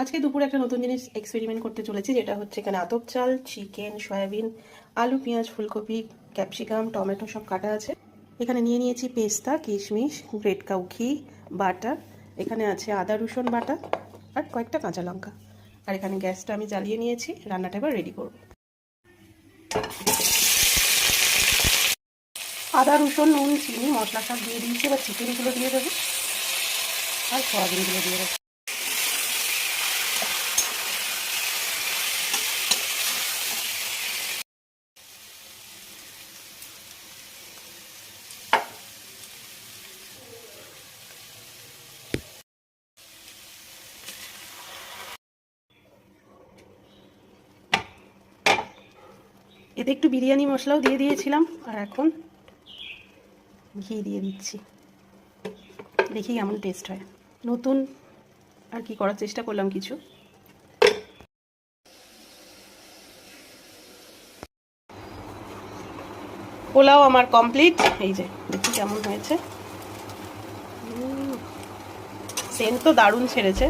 আজকে দুপুরে একটা নতুন জিনিস এক্সপেরিমেন্ট করতে চলেছি, যেটা হচ্ছে এখানে আতপ চাল, চিকেন, সয়াবিন, আলু, পেঁয়াজ, ফুলকপি, ক্যাপসিকাম, টমেটো সব কাটা আছে। এখানে নিয়ে নিয়েছি পেস্তা, কিশমিশ, গ্রেট কাউ ঘি, বাটার। এখানে আছে আদা রসুন বাটা আর কয়েকটা কাঁচা লঙ্কা। আর এখানে গ্যাসটা আমি জ্বালিয়ে নিয়েছি, রান্নাটা এবার রেডি করব। আদা রসুন নুন চিনি মশলা সব দিয়ে দিয়েছি, এবার চিকেনগুলো দিয়ে দেবো আর সয়াবিনগুলো দিয়ে দেবো। এতে একটু বিরিয়ানি মশলাও দিয়ে দিয়েছিলাম, আর এখন ঘি দিয়ে দিচ্ছি। দেখি কেমন টেস্ট হয়। নতুন আর কি করার চেষ্টা করলাম কিছু। পোলাও আমার কমপ্লিট। এই যে দেখি কেমন হয়েছে। সেন্ট তো দারুণ ছেড়েছে।